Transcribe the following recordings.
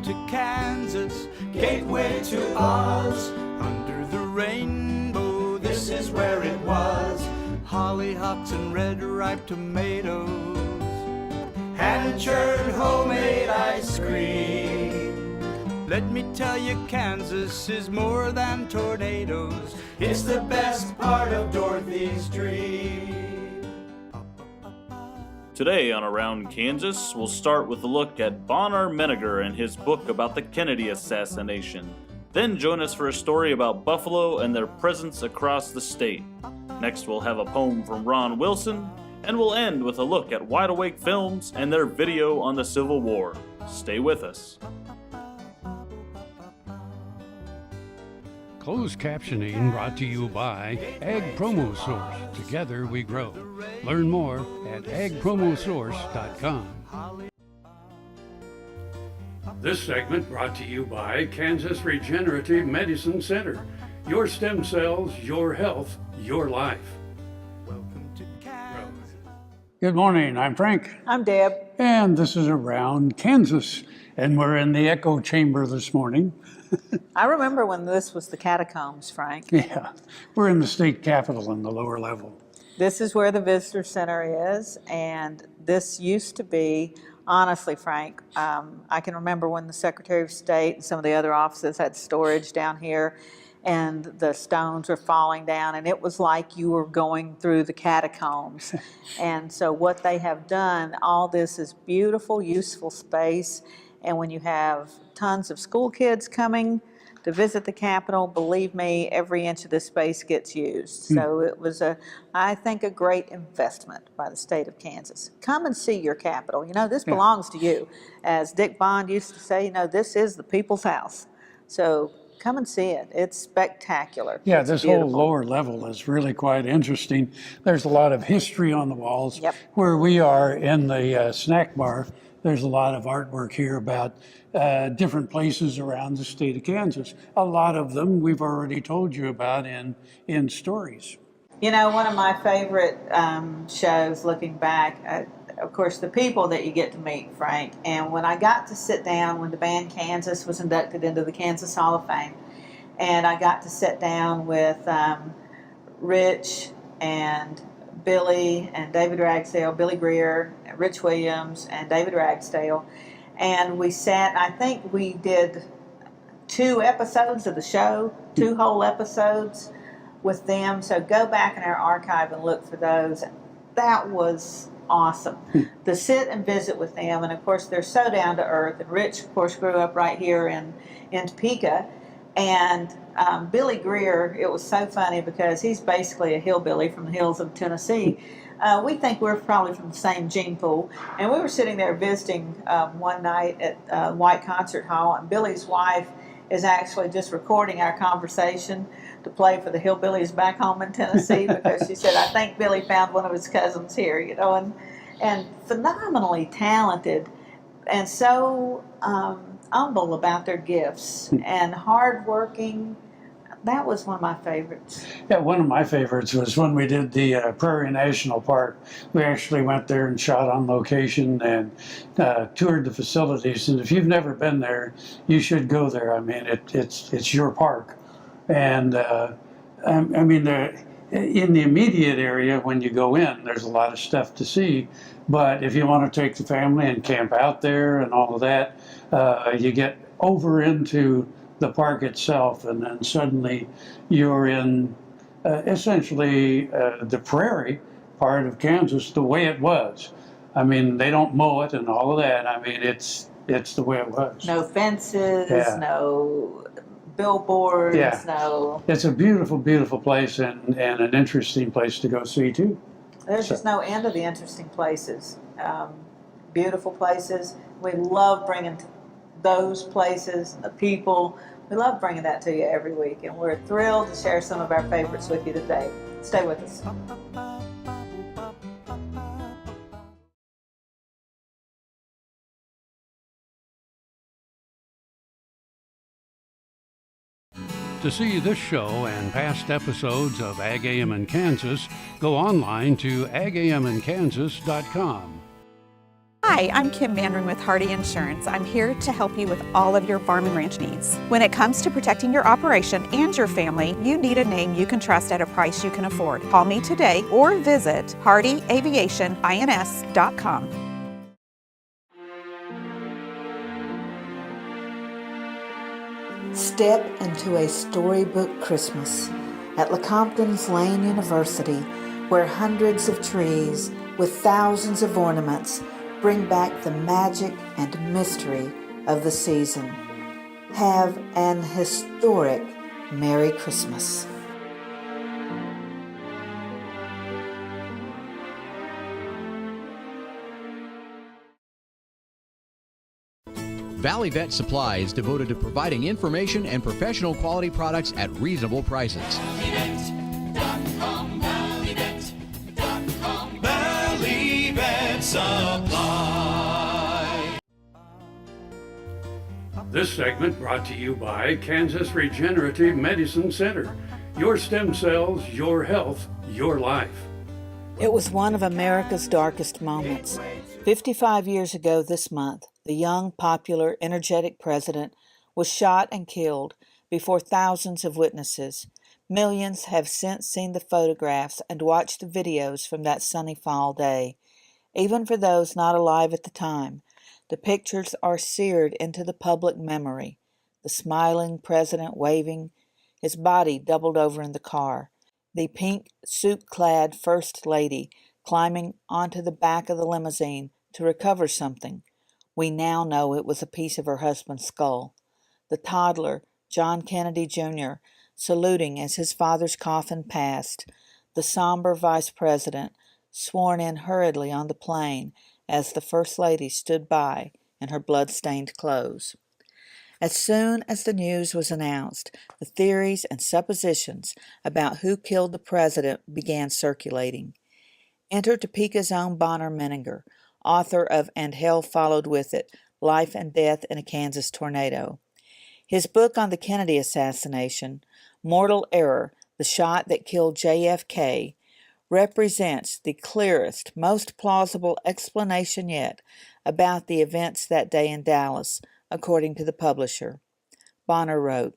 to Kansas, gateway to Oz. Under the rainbow, this is where it was. Hollyhocks and red ripe tomatoes, hand-churned homemade ice cream. Let me tell you, Kansas is more than tornadoes. It's the best part of Dorothy's dream. Today on Around Kansas, we'll start with a look at Bonar Menninger and his book about the Kennedy Assassination. Then join us for a story about Buffalo and their presence across the state. Next, we'll have a poem from Ron Wilson, and we'll end with a look at Wide Awake Films and their video on the Civil War. Stay with us. Closed captioning brought to you by Ag Promo Source. Together we grow. Learn more at agpromosource.com. This segment brought to you by Kansas Regenerative Medicine Center. Your stem cells, your health, your life. Welcome to Kansas. Good morning, I'm Frank. I'm Deb. And this is Around Kansas. And we're in the echo chamber this morning. I remember when this was the catacombs, Frank. Yeah, we're in the state capitol in the lower level. This is where the visitor center is, and this used to be, honestly, Frank, I can remember when the Secretary of State and some of the other offices had storage down here, and the stones were falling down, and it was like you were going through the catacombs. And so what they have done, all this is beautiful, useful space, and when you have tons of school kids coming to visit the Capitol, believe me, every inch of this space gets used. So it was, I think, a great investment by the state of Kansas. Come and see your Capitol. You know, this belongs to you. As Dick Bond used to say, you know, this is the people's house. So come and see it. It's spectacular. Yeah, it's this beautiful. whole lower level is really quite interesting. There's a lot of history on the walls. Yep. Where we are in the snack bar, there's a lot of artwork here about different places around the state of Kansas. A lot of them we've already told you about in stories. You know, one of my favorite shows, looking back, of course, the people that you get to meet, Frank. And when I got to sit down, when the band Kansas was inducted into the Kansas Hall of Fame, and I got to sit down with Rich and Billy and David Ragsdale, Billy Greer, Rich Williams, and David Ragsdale. And we sat, I think we did 2 episodes of the show, 2 whole episodes with them. So go back in our archive and look for those. That was awesome. To sit and visit with them. And of course, they're so down to earth. And Rich, of course, grew up right here in Topeka. And Billy Greer, it was so funny because he's basically a hillbilly from the hills of Tennessee. We think we're probably from the same gene pool. And we were sitting there visiting one night at White Concert Hall, and Billy's wife is actually just recording our conversation to play for the hillbillies back home in Tennessee, because she said, I think Billy found one of his cousins here, you know, and phenomenally talented and so humble about their gifts and hardworking. That was one of my favorites. Yeah, one of my favorites was when we did the Prairie National Park. We actually went there and shot on location and toured the facilities. And if you've never been there, you should go there. I mean, it's your park. And I mean, in the immediate area, when you go in, there's a lot of stuff to see. But if you want to take the family and camp out there and all of that, you get over into the park itself, and then suddenly you're in essentially the prairie part of Kansas the way it was. I mean, they don't mow it and all of that. I mean, it's the way it was. No fences, no billboards, no. It's a beautiful, beautiful place, and an interesting place to go see too. There's just no end to the interesting places. Beautiful places. We love bringing those places, the people. We love bringing that to you every week, and we're thrilled to share some of our favorites with you today. Stay with us. To see this show and past episodes of Ag AM in Kansas, go online to agamandkansas.com. Hi, I'm Kim Mandering with Hardy Insurance. I'm here to help you with all of your farm and ranch needs. When it comes to protecting your operation and your family, you need a name you can trust at a price you can afford. Call me today or visit hardyaviationins.com. Step into a storybook Christmas at Lecompton's Lane University, where hundreds of trees with thousands of ornaments bring back the magic and mystery of the season. Have an historic Merry Christmas. Valley Vet Supply is devoted to providing information and professional quality products at reasonable prices. Valley Vet Supply. This segment brought to you by Kansas Regenerative Medicine Center. Your stem cells, your health, your life. It was one of America's darkest moments. 55 years ago this month, the young, popular, energetic president was shot and killed before thousands of witnesses. Millions have since seen the photographs and watched the videos from that sunny fall day. Even for those not alive at the time, the pictures are seared into the public memory. The smiling president waving, his body doubled over in the car. The pink suit-clad First Lady climbing onto the back of the limousine to recover something. We now know it was a piece of her husband's skull. The toddler, John Kennedy Jr., saluting as his father's coffin passed. The somber vice president, sworn in hurriedly on the plane as the First Lady stood by in her blood-stained clothes. As soon as the news was announced, the theories and suppositions about who killed the president began circulating. Enter Topeka's own Bonar Menninger, author of And Hell Followed With It, Life and Death in a Kansas Tornado. His book on the Kennedy assassination, Mortal Error, The Shot That Killed JFK, represents the clearest, most plausible explanation yet about the events that day in Dallas, according to the publisher. Bonar wrote,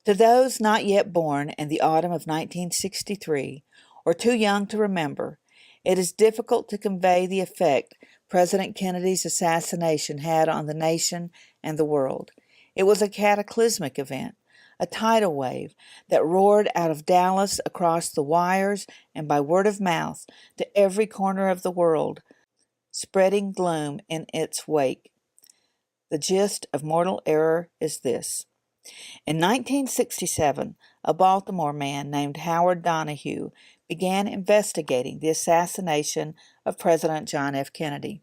"To those not yet born in the autumn of 1963, or too young to remember, it is difficult to convey the effect President Kennedy's assassination had on the nation and the world. It was a cataclysmic event, a tidal wave that roared out of Dallas across the wires and by word of mouth to every corner of the world, spreading gloom in its wake. The gist of Mortal Error is this. In 1967, a Baltimore man named Howard Donahue began investigating the assassination of President John F. Kennedy.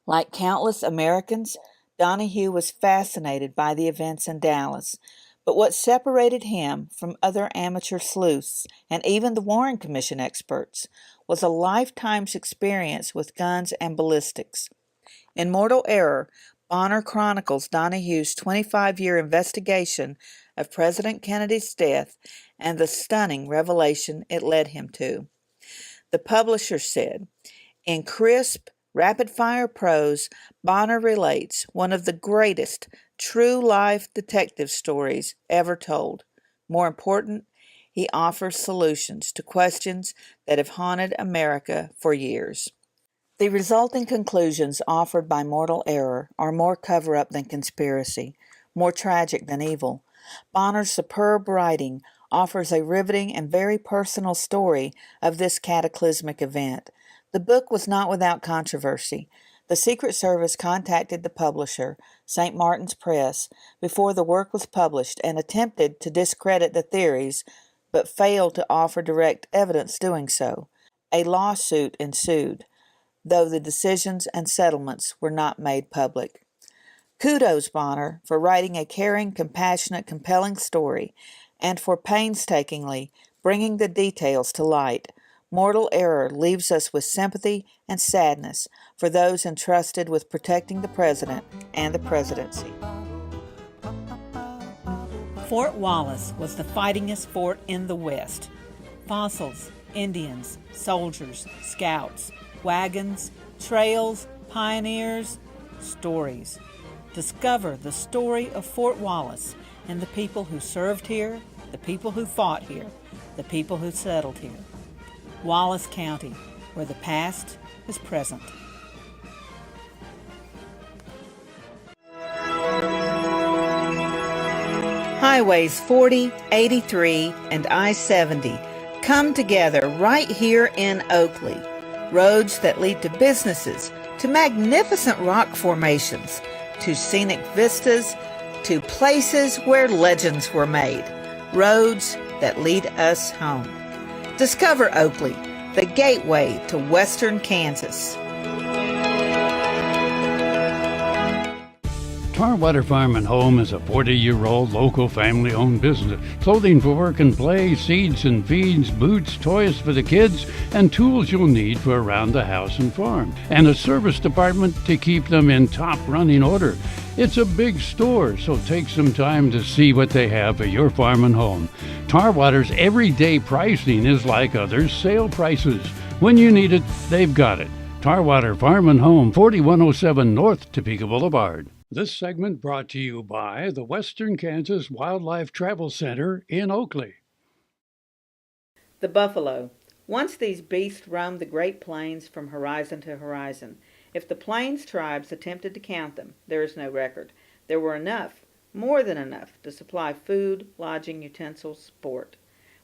Like countless Americans, Donahue was fascinated by the events in Dallas, but what separated him from other amateur sleuths and even the Warren Commission experts was a lifetime's experience with guns and ballistics. In Mortal Error, Bonar chronicles Donahue's 25-year investigation of President Kennedy's death and the stunning revelation it led him to. The publisher said, in crisp, rapid-fire prose, Bonar relates one of the greatest true-life detective stories ever told. More important, he offers solutions to questions that have haunted America for years. The resulting conclusions offered by Mortal Error are more cover-up than conspiracy, more tragic than evil. Bonar's superb writing offers a riveting and very personal story of this cataclysmic event. The book was not without controversy. The Secret Service contacted the publisher, St. Martin's Press, before the work was published and attempted to discredit the theories, but failed to offer direct evidence doing so. A lawsuit ensued, though the decisions and settlements were not made public. Kudos, Bonar, for writing a caring, compassionate, compelling story, and for painstakingly bringing the details to light. Mortal Error leaves us with sympathy and sadness for those entrusted with protecting the president and the presidency. Fort Wallace was the fightingest fort in the West. Fossils, Indians, soldiers, scouts, wagons, trails, Pioneers, stories. Discover the story of Fort Wallace and the people who served here, the people who fought here, the people who settled here. Wallace County, where the past is present. Highways 40, 83, and I-70 come together right here in Oakley. Roads that lead to businesses, to magnificent rock formations, to scenic vistas, to places where legends were made. Roads that lead us home. Discover Oakley, the gateway to western Kansas. Tarwater Farm and Home is a 40-year-old local family-owned business. Clothing for work and play, seeds and feeds, boots, toys for the kids, and tools you'll need for around the house and farm. And a service department to keep them in top running order. It's a big store, so take some time to see what they have for your farm and home. Tarwater's everyday pricing is like others' sale prices. When you need it, they've got it. Tarwater Farm and Home, 4107 North Topeka Boulevard. This segment brought to you by the Western Kansas Wildlife Travel Center in Oakley. The buffalo. Once these beasts roamed the Great Plains from horizon to horizon. If the Plains tribes attempted to count them, there is no record. There were enough, more than enough, to supply food, lodging, utensils, sport.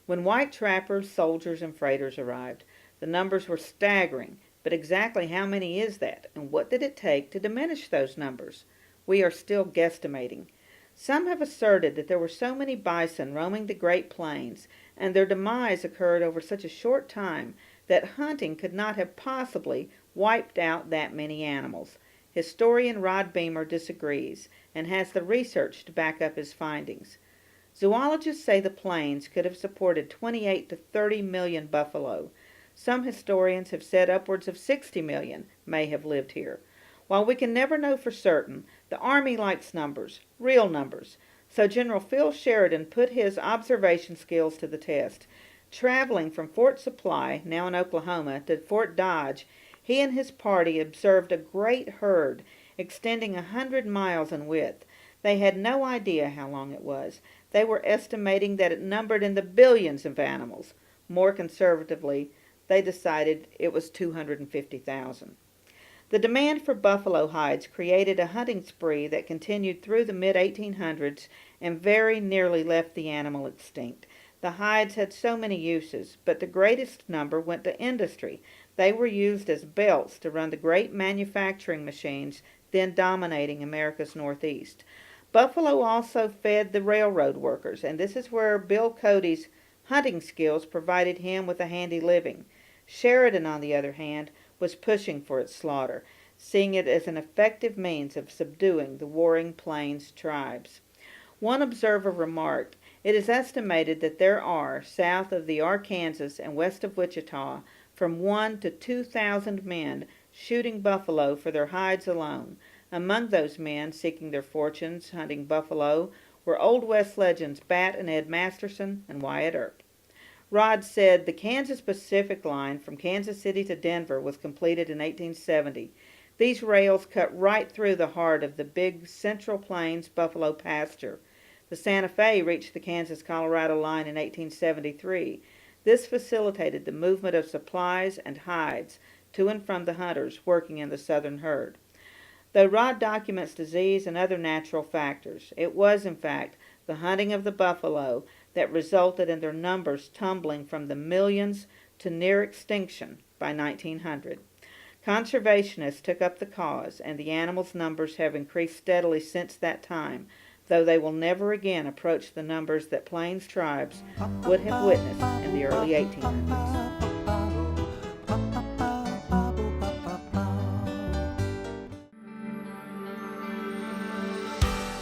When white trappers, soldiers, and freighters arrived, the numbers were staggering, but exactly how many is that, and what did it take to diminish those numbers? We are still guesstimating. Some have asserted that there were so many bison roaming the Great Plains, and their demise occurred over such a short time, that hunting could not have possibly wiped out that many animals. Historian Rod Beamer disagrees, and has the research to back up his findings. Zoologists say the plains could have supported 28 to 30 million buffalo. Some historians have said upwards of 60 million may have lived here. While we can never know for certain, the Army likes numbers, real numbers. So General Phil Sheridan put his observation skills to the test. Traveling from Fort Supply, now in Oklahoma, to Fort Dodge, he and his party observed a great herd extending 100 miles in width. They had no idea how long it was. They were estimating that it numbered in the billions of animals. More conservatively, they decided it was 250,000. The demand for buffalo hides created a hunting spree that continued through the mid-1800s and very nearly left the animal extinct. The hides had so many uses, but the greatest number went to industry. They were used as belts to run the great manufacturing machines then dominating America's Northeast. Buffalo also fed the railroad workers, and this is where Bill Cody's hunting skills provided him with a handy living. Sheridan, on the other hand, was pushing for its slaughter, seeing it as an effective means of subduing the warring Plains tribes. One observer remarked, "It is estimated that there are, south of the Arkansas and west of Wichita, from 1 to 2,000 men shooting buffalo for their hides alone. Among those men seeking their fortunes hunting buffalo were Old West legends Bat and Ed Masterson and Wyatt Earp." Rod said the Kansas Pacific line from Kansas City to Denver was completed in 1870. These rails cut right through the heart of the big Central Plains buffalo pasture. The Santa Fe reached the Kansas-Colorado line in 1873. This facilitated the movement of supplies and hides to and from the hunters working in the southern herd. Though Rod documents disease and other natural factors, it was, in fact, the hunting of the buffalo that resulted in their numbers tumbling from the millions to near extinction by 1900. Conservationists took up the cause, and the animals' numbers have increased steadily since that time, though they will never again approach the numbers that Plains tribes would have witnessed in the early 1800s.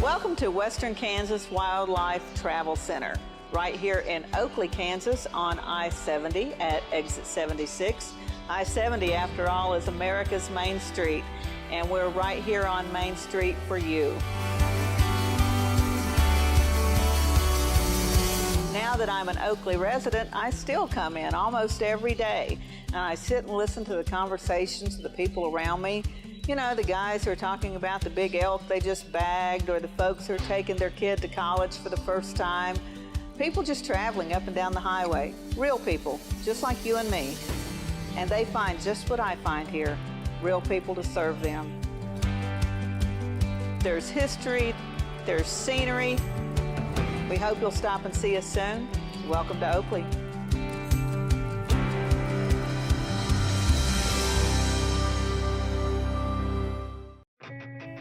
Welcome to Western Kansas Wildlife Travel Center, right here in Oakley, Kansas on I-70 at exit 76. I-70, after all, is America's Main Street, and we're right here on Main Street for you. Now that I'm an Oakley resident, I still come in almost every day, and I sit and listen to the conversations of the people around me. You know, the guys who are talking about the big elk they just bagged, or the folks who are taking their kid to college for the first time. People just traveling up and down the highway. Real people, just like you and me. And they find just what I find here, real people to serve them. There's history, there's scenery. We hope you'll stop and see us soon. Welcome to Oakley.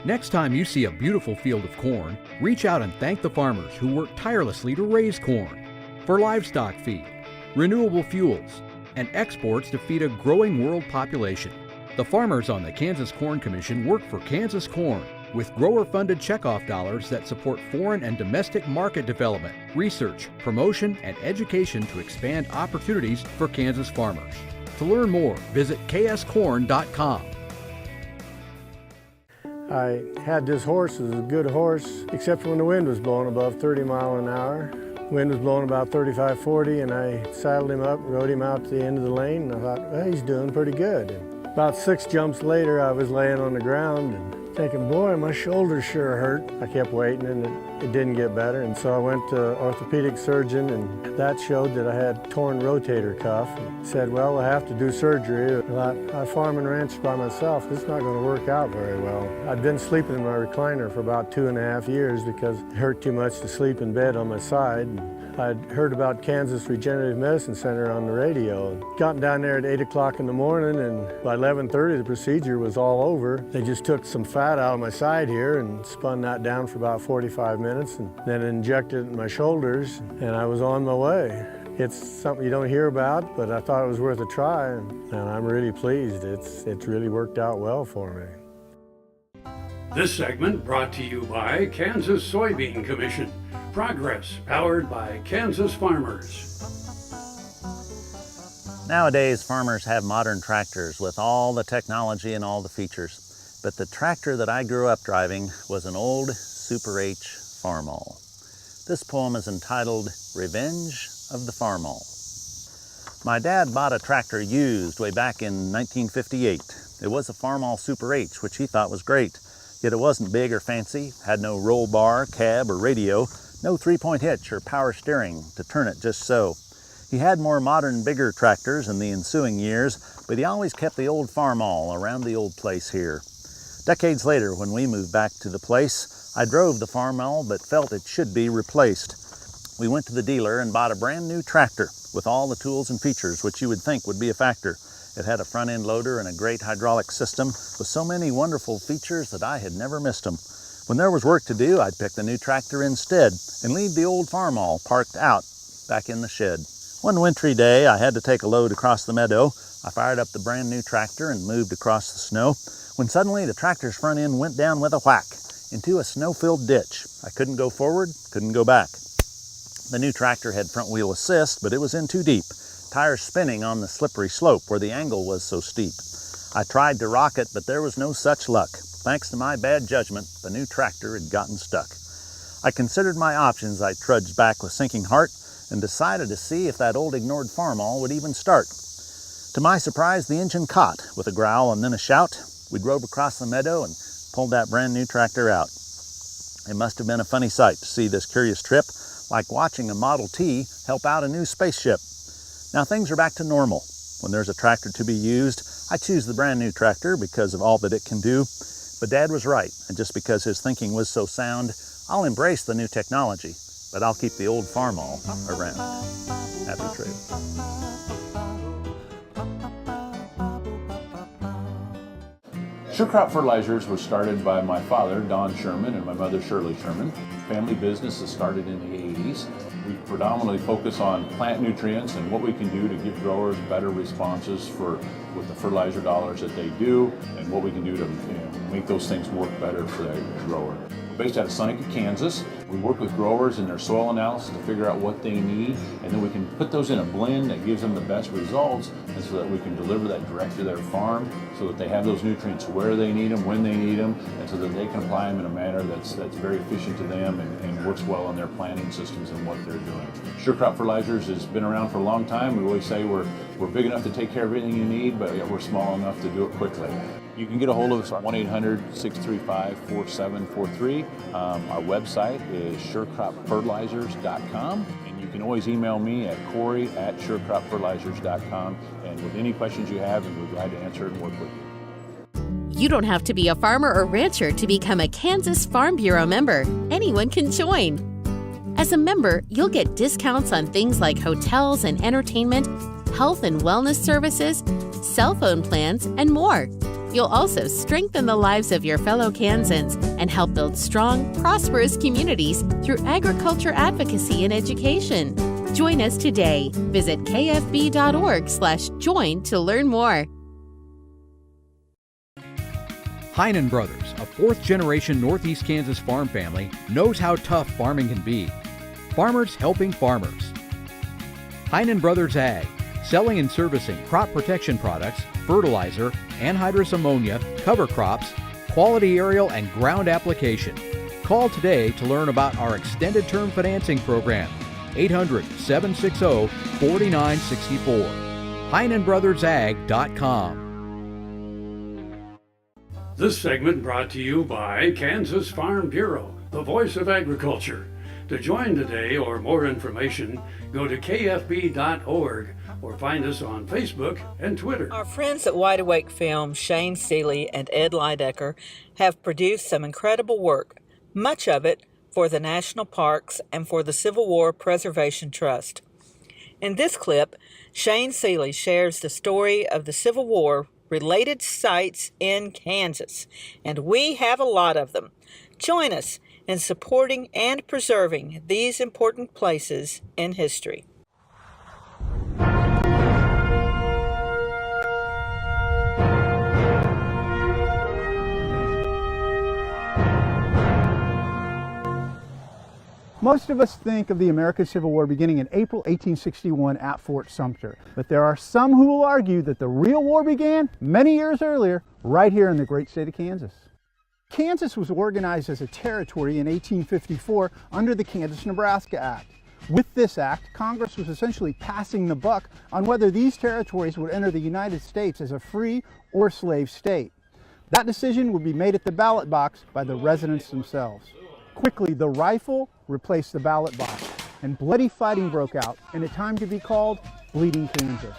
Next time you see a beautiful field of corn, reach out and thank the farmers who work tirelessly to raise corn for livestock feed, renewable fuels, and exports to feed a growing world population. The farmers on the Kansas Corn Commission work for Kansas Corn with grower-funded checkoff dollars that support foreign and domestic market development, research, promotion, and education to expand opportunities for Kansas farmers. To learn more, visit kscorn.com. I had this horse. It was a good horse, except for when the wind was blowing above 30 miles an hour. Wind was blowing about 35, 40, and I saddled him up, rode him out to the end of the lane, and I thought, well, he's doing pretty good. And about 6 jumps later, I was laying on the ground and thinking, boy, my shoulders sure hurt. I kept waiting, and it didn't get better, and so I went to orthopedic surgeon, and that showed that I had torn rotator cuff. And said, well, we'll have to do surgery. I farm and ranch by myself. This is not going to work out very well. I'd been sleeping in my recliner for about 2.5 years because it hurt too much to sleep in bed on my side. I'd heard about Kansas Regenerative Medicine Center on the radio. Gotten down there at 8 o'clock in the morning, and by 11:30 the procedure was all over. They just took some fat out of my side here and spun that down for about 45 minutes and then injected it in my shoulders, and I was on my way. It's something you don't hear about, but I thought it was worth a try, and I'm really pleased. It's really worked out well for me. This segment brought to you by Kansas Soybean Commission. Progress powered by Kansas farmers. Nowadays, farmers have modern tractors with all the technology and all the features. But the tractor that I grew up driving was an old Super H Farmall. This poem is entitled Revenge of the Farmall. My dad bought a tractor used way back in 1958. It was a Farmall Super H, which he thought was great. Yet it wasn't big or fancy, had no roll bar, cab, or radio, no 3-point hitch or power steering to turn it just so. He had more modern, bigger tractors in the ensuing years, but he always kept the old Farmall around the old place here. Decades later, when we moved back to the place, I drove the Farmall but felt it should be replaced. We went to the dealer and bought a brand new tractor with all the tools and features which you would think would be a factor. It had a front-end loader and a great hydraulic system with so many wonderful features that I had never missed them. When there was work to do, I'd pick the new tractor instead and leave the old Farmall parked out back in the shed. One wintry day, I had to take a load across the meadow. I fired up the brand new tractor and moved across the snow, when suddenly the tractor's front end went down with a whack into a snow-filled ditch. I couldn't go forward, couldn't go back. The new tractor had front wheel assist, but it was in too deep, tires spinning on the slippery slope where the angle was so steep. I tried to rock it, but there was no such luck. Thanks to my bad judgment, the new tractor had gotten stuck. I considered my options. I trudged back with sinking heart and decided to see if that old ignored Farmall would even start. To my surprise, the engine caught with a growl and then a shout. We drove across the meadow and pulled that brand new tractor out. It must have been a funny sight to see this curious trip, like watching a Model T help out a new spaceship. Now things are back to normal. When there's a tractor to be used, I choose the brand new tractor because of all that it can do. But Dad was right, and just because his thinking was so sound, I'll embrace the new technology, but I'll keep the old Farmall around. Happy trail. Sure Crop Fertilizers was started by my father, Don Sherman, and my mother, Shirley Sherman. Family business that started in the 80s. We predominantly focus on plant nutrients and what we can do to give growers better responses with the fertilizer dollars that they do, and what we can do to make those things work better for the grower. We're based out of Seneca, Kansas. We work with growers in their soil analysis to figure out what they need, and then we can put those in a blend that gives them the best results, and so that we can deliver that direct to their farm so that they have those nutrients where they need them, when they need them, and so that they can apply them in a manner that's very efficient to them and works well in their planting systems and what they're doing. Sure Crop Fertilizers has been around for a long time. We always say we're big enough to take care of everything you need, but yet we're small enough to do it quickly. You can get a hold of us at 1-800-635-4743. Our website is surecropfertilizers.com. And you can always email me at Corey@surecropfertilizers.com. And with any questions you have, we're glad to answer and work with you. You don't have to be a farmer or rancher to become a Kansas Farm Bureau member. Anyone can join. As a member, you'll get discounts on things like hotels and entertainment, health and wellness services, cell phone plans, and more. You'll also strengthen the lives of your fellow Kansans and help build strong, prosperous communities through agriculture advocacy and education. Join us today. Visit kfb.org/join to learn more. Heinen Brothers, a fourth-generation Northeast Kansas farm family, knows how tough farming can be. Farmers helping farmers. Heinen Brothers Ag, selling and servicing crop protection products, fertilizer, anhydrous ammonia, cover crops, quality aerial and ground application. Call today to learn about our extended term financing program. 800-760-4964. HeinenBrothersAg.com. This segment brought to you by Kansas Farm Bureau, the voice of agriculture. To join today or more information, go to kfb.org or find us on Facebook and Twitter. Our friends at Wide Awake Film, Shane Seeley and Ed Lydecker, have produced some incredible work, much of it for the National Parks and for the Civil War Preservation Trust. In this clip, Shane Seeley shares the story of the Civil War related sites in Kansas, and we have a lot of them. Join us in supporting and preserving these important places in history. Most of us think of the American Civil War beginning in April 1861 at Fort Sumter, but there are some who will argue that the real war began many years earlier, right here in the great state of Kansas. Kansas was organized as a territory in 1854 under the Kansas-Nebraska Act. With this act, Congress was essentially passing the buck on whether these territories would enter the United States as a free or slave state. That decision would be made at the ballot box by the residents themselves. Quickly, the rifle replaced the ballot box, and bloody fighting broke out in a time to be called Bleeding Kansas.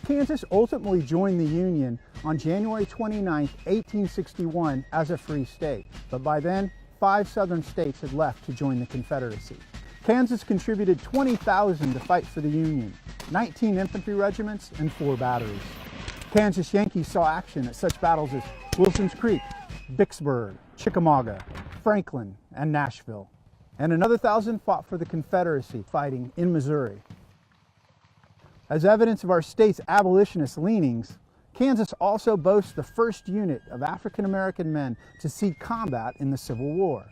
Kansas ultimately joined the Union on January 29, 1861 as a free state, but by then, 5 southern states had left to join the Confederacy. Kansas contributed 20,000 to fight for the Union, 19 infantry regiments and 4 batteries. Kansas Yankees saw action at such battles as Wilson's Creek, Vicksburg, Chickamauga, Franklin, and Nashville. And another 1,000 fought for the Confederacy, fighting in Missouri. As evidence of our state's abolitionist leanings, Kansas also boasts the first unit of African American men to see combat in the Civil War,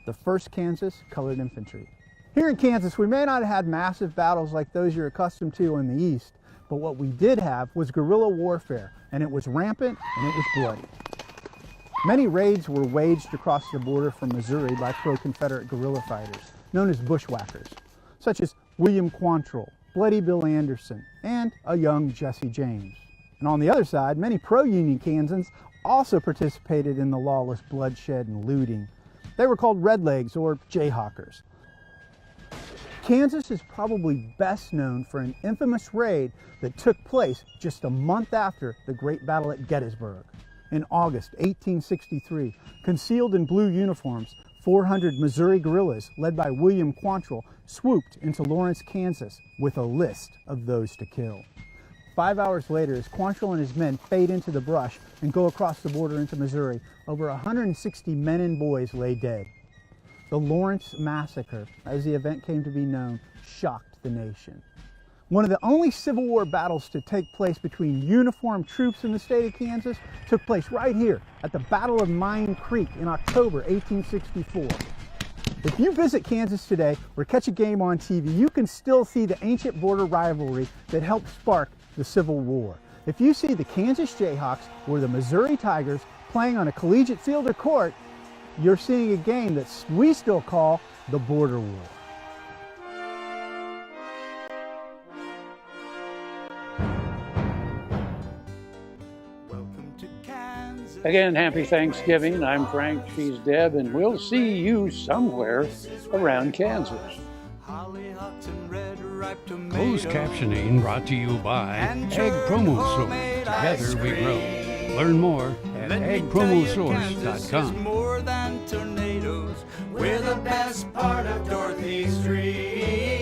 the 1st Kansas Colored Infantry. Here in Kansas, we may not have had massive battles like those you're accustomed to in the East, but what we did have was guerrilla warfare, and it was rampant and it was bloody. Many raids were waged across the border from Missouri by pro-Confederate guerrilla fighters, known as bushwhackers, such as William Quantrill, Bloody Bill Anderson, and a young Jesse James. And on the other side, many pro-Union Kansans also participated in the lawless bloodshed and looting. They were called Redlegs or Jayhawkers. Kansas is probably best known for an infamous raid that took place just a month after the Great Battle at Gettysburg. In August 1863, concealed in blue uniforms, 400 Missouri guerrillas led by William Quantrill swooped into Lawrence, Kansas with a list of those to kill. 5 hours later, as Quantrill and his men fade into the brush and go across the border into Missouri, over 160 men and boys lay dead. The Lawrence Massacre, as the event came to be known, shocked the nation. One of the only Civil War battles to take place between uniformed troops in the state of Kansas took place right here at the Battle of Mine Creek in October 1864. If you visit Kansas today or catch a game on TV, you can still see the ancient border rivalry that helped spark the Civil War. If you see the Kansas Jayhawks or the Missouri Tigers playing on a collegiate field or court, you're seeing a game that we still call the Border War. Welcome to Kansas. Again, happy Thanksgiving. I'm Frank, she's Deb, and we'll see you somewhere around Kansas. Closed captioning brought to you by Ag Promo Source. Together we grow. Learn more at agpromosource.com. More than tornadoes. We're the best part of Dorothy Street.